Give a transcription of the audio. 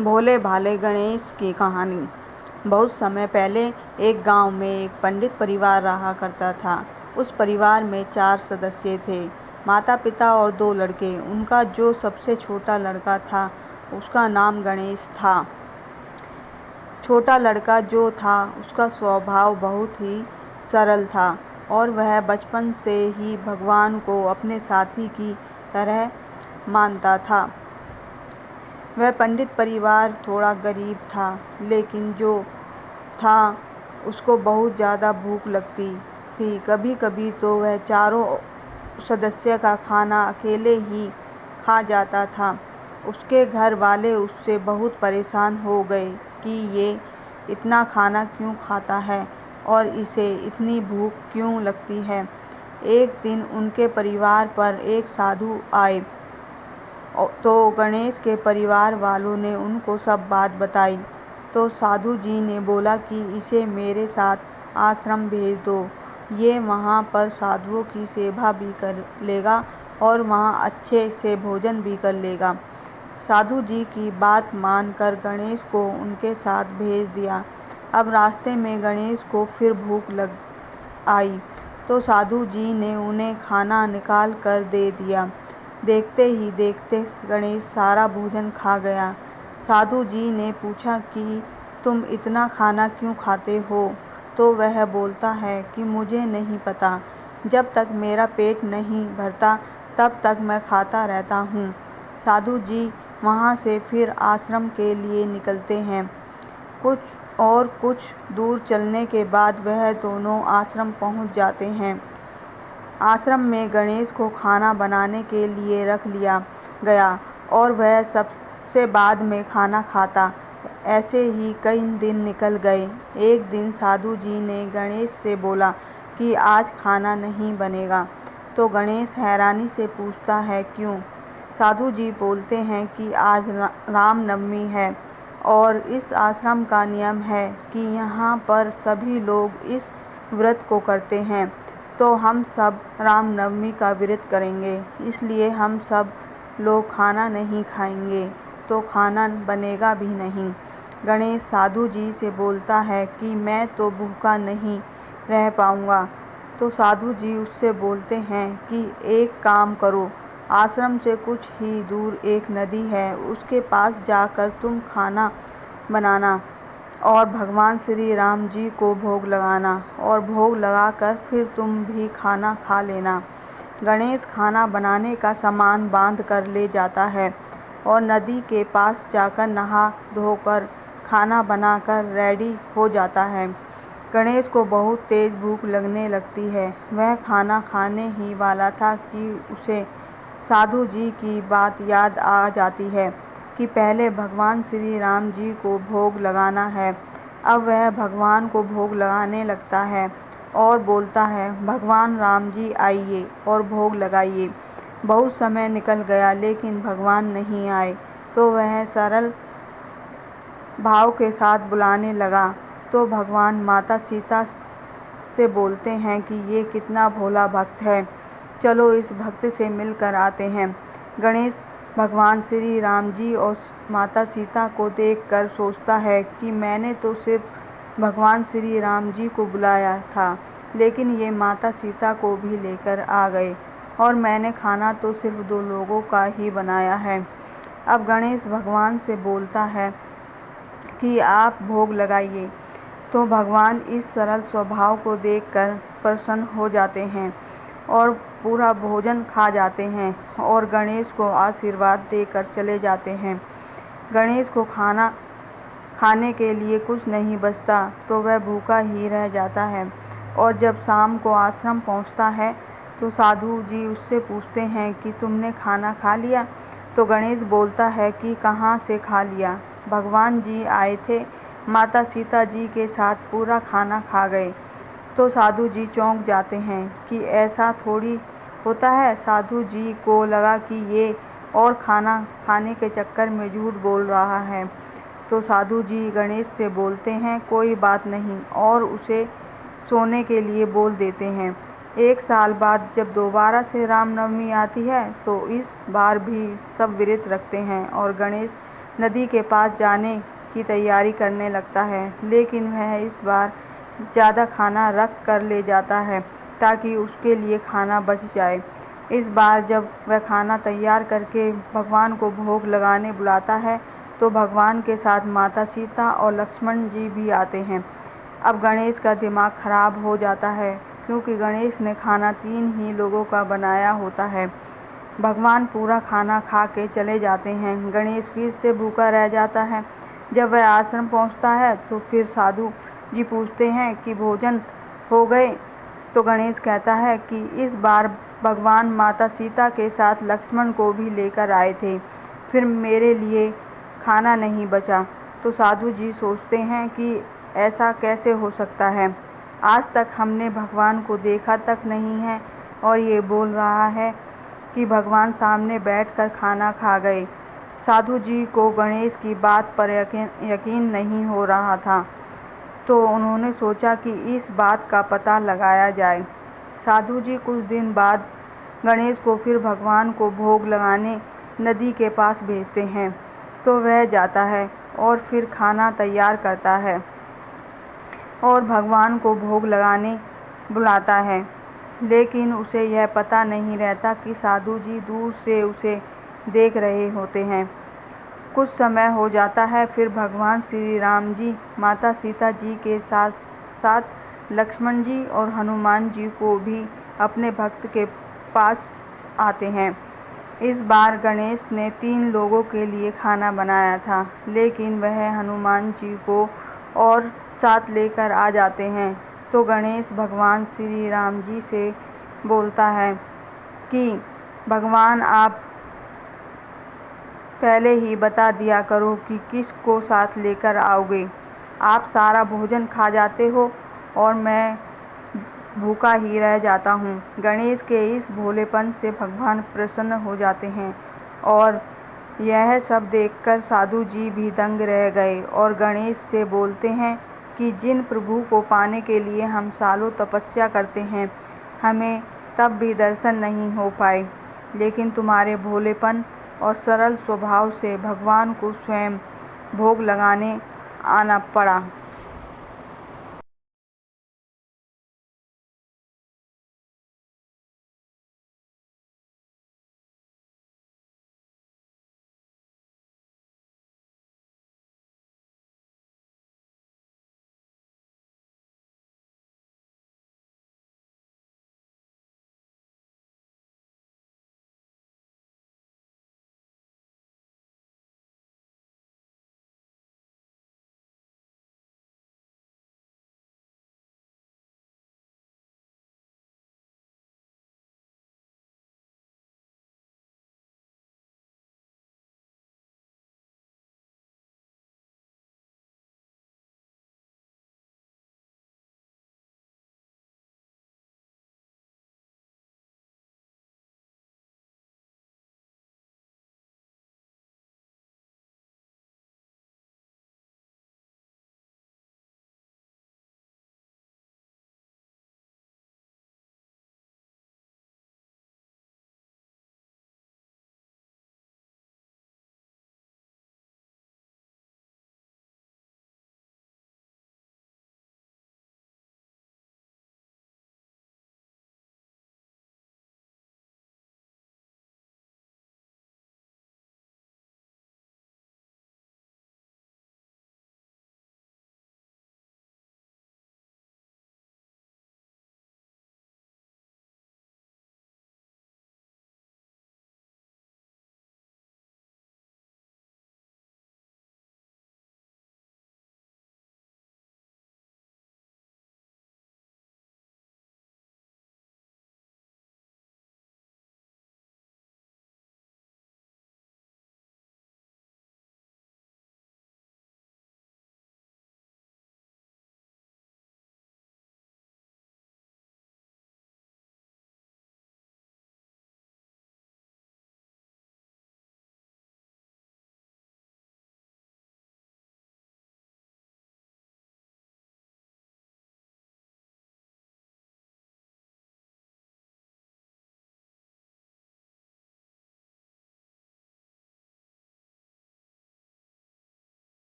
भोले भाले गणेश की कहानी। बहुत समय पहले एक गांव में एक पंडित परिवार रहा करता था। उस परिवार में 4 सदस्य थे, माता पिता और 2 लड़के। उनका जो सबसे छोटा लड़का था उसका नाम गणेश था। छोटा लड़का जो था उसका स्वभाव बहुत ही सरल था और वह बचपन से ही भगवान को अपने साथी की तरह मानता था। वह पंडित परिवार थोड़ा गरीब था, लेकिन जो था उसको बहुत ज़्यादा भूख लगती थी। कभी-कभी तो वह चारों सदस्य का खाना अकेले ही खा जाता था। उसके घर वाले उससे बहुत परेशान हो गए कि ये इतना खाना क्यों खाता है और इसे इतनी भूख क्यों लगती है। एक दिन उनके परिवार पर एक साधु आए तो गणेश के परिवार वालों ने उनको सब बात बताई। तो साधु जी ने बोला कि इसे मेरे साथ आश्रम भेज दो। ये वहाँ पर साधुओं की सेवा भी कर लेगा और वहाँ अच्छे से भोजन भी कर लेगा। साधु जी की बात मानकर गणेश को उनके साथ भेज दिया। अब रास्ते में गणेश को फिर भूख लग आई तो साधु जी ने उन्हें खाना निकाल कर दे दिया। देखते ही देखते गणेश सारा भोजन खा गया। साधु जी ने पूछा कि तुम इतना खाना क्यों खाते हो? तो वह बोलता है कि मुझे नहीं पता, जब तक मेरा पेट नहीं भरता तब तक मैं खाता रहता हूँ। साधु जी वहाँ से फिर आश्रम के लिए निकलते हैं। कुछ दूर चलने के बाद वह दोनों आश्रम पहुँच जाते हैं। आश्रम में गणेश को खाना बनाने के लिए रख लिया गया और वह सबसे बाद में खाना खाता। ऐसे ही कई दिन निकल गए। एक दिन साधु जी ने गणेश से बोला कि आज खाना नहीं बनेगा। तो गणेश हैरानी से पूछता है क्यों? साधु जी बोलते हैं कि आज रामनवमी है और इस आश्रम का नियम है कि यहाँ पर सभी लोग इस व्रत को करते हैं, तो हम सब रामनवमी का व्रत करेंगे, इसलिए हम सब लोग खाना नहीं खाएंगे, तो खाना बनेगा भी नहीं। गणेश साधु जी से बोलता है कि मैं तो भूखा नहीं रह पाऊंगा। तो साधु जी उससे बोलते हैं कि एक काम करो, आश्रम से कुछ ही दूर एक नदी है, उसके पास जाकर तुम खाना बनाना और भगवान श्री राम जी को भोग लगाना और भोग लगाकर फिर तुम भी खाना खा लेना। गणेश खाना बनाने का सामान बांध कर ले जाता है और नदी के पास जाकर नहा धोकर खाना बनाकर रेडी हो जाता है। गणेश को बहुत तेज भूख लगने लगती है। वह खाना खाने ही वाला था कि उसे साधु जी की बात याद आ जाती है कि पहले भगवान श्री राम जी को भोग लगाना है। अब वह भगवान को भोग लगाने लगता है और बोलता है, भगवान राम जी आइए और भोग लगाइए। बहुत समय निकल गया लेकिन भगवान नहीं आए। तो वह सरल भाव के साथ बुलाने लगा तो भगवान माता सीता से बोलते हैं कि ये कितना भोला भक्त है, चलो इस भक्त से मिलकर आते हैं। गणेश भगवान श्री राम जी और माता सीता को देखकर सोचता है कि मैंने तो सिर्फ भगवान श्री राम जी को बुलाया था, लेकिन ये माता सीता को भी लेकर आ गए और मैंने खाना तो सिर्फ 2 लोगों का ही बनाया है। अब गणेश भगवान से बोलता है कि आप भोग लगाइए। तो भगवान इस सरल स्वभाव को देखकर प्रसन्न हो जाते हैं और पूरा भोजन खा जाते हैं और गणेश को आशीर्वाद देकर चले जाते हैं। गणेश को खाना खाने के लिए कुछ नहीं बचता तो वह भूखा ही रह जाता है और जब शाम को आश्रम पहुंचता है तो साधु जी उससे पूछते हैं कि तुमने खाना खा लिया? तो गणेश बोलता है कि कहाँ से खा लिया, भगवान जी आए थे, माता सीता जी के साथ पूरा खाना खा गए। तो साधु जी चौंक जाते हैं कि ऐसा थोड़ी होता है। साधु जी को लगा कि ये और खाना खाने के चक्कर में झूठ बोल रहा है। तो साधु जी गणेश से बोलते हैं कोई बात नहीं और उसे सोने के लिए बोल देते हैं। 1 साल बाद जब दोबारा से रामनवमी आती है तो इस बार भी सब व्रत रखते हैं और गणेश नदी के पास जाने की तैयारी करने लगता है, लेकिन वह इस बार ज़्यादा खाना रख कर ले जाता है ताकि उसके लिए खाना बच जाए। इस बार जब वह खाना तैयार करके भगवान को भोग लगाने बुलाता है तो भगवान के साथ माता सीता और लक्ष्मण जी भी आते हैं। अब गणेश का दिमाग खराब हो जाता है क्योंकि गणेश ने खाना 3 ही लोगों का बनाया होता है। भगवान पूरा खाना खा के चले जाते हैं। गणेश फिर से भूखा रह जाता है। जब वह आश्रम पहुंचता है तो फिर साधु जी पूछते हैं कि भोजन हो गए, तो गणेश कहता है कि इस बार भगवान माता सीता के साथ लक्ष्मण को भी लेकर आए थे, फिर मेरे लिए खाना नहीं बचा। तो साधु जी सोचते हैं कि ऐसा कैसे हो सकता है, आज तक हमने भगवान को देखा तक नहीं है और ये बोल रहा है कि भगवान सामने बैठकर खाना खा गए। साधु जी को गणेश की बात पर यकीन नहीं हो रहा था, तो उन्होंने सोचा कि इस बात का पता लगाया जाए। साधु जी कुछ दिन बाद गणेश को फिर भगवान को भोग लगाने नदी के पास भेजते हैं, तो वह जाता है और फिर खाना तैयार करता है और भगवान को भोग लगाने बुलाता है, लेकिन उसे यह पता नहीं रहता कि साधु जी दूर से उसे देख रहे होते हैं। कुछ समय हो जाता है, फिर भगवान श्री राम जी माता सीता जी के साथ साथ लक्ष्मण जी और हनुमान जी को भी अपने भक्त के पास आते हैं। इस बार गणेश ने 3 लोगों के लिए खाना बनाया था, लेकिन वह हनुमान जी को और साथ लेकर आ जाते हैं। तो गणेश भगवान श्री राम जी से बोलता है कि भगवान आप पहले ही बता दिया करो कि किस को साथ लेकर आओगे। आप सारा भोजन खा जाते हो और मैं भूखा ही रह जाता हूँ। गणेश के इस भोलेपन से भगवान प्रसन्न हो जाते हैं और यह सब देखकर साधु जी भी दंग रह गए और गणेश से बोलते हैं कि जिन प्रभु को पाने के लिए हम सालों तपस्या करते हैं, हमें तब भी दर्शन नहीं हो पाए, लेकिन तुम्हारे भोलेपन और सरल स्वभाव से भगवान को स्वयं भोग लगाने आना पड़ा।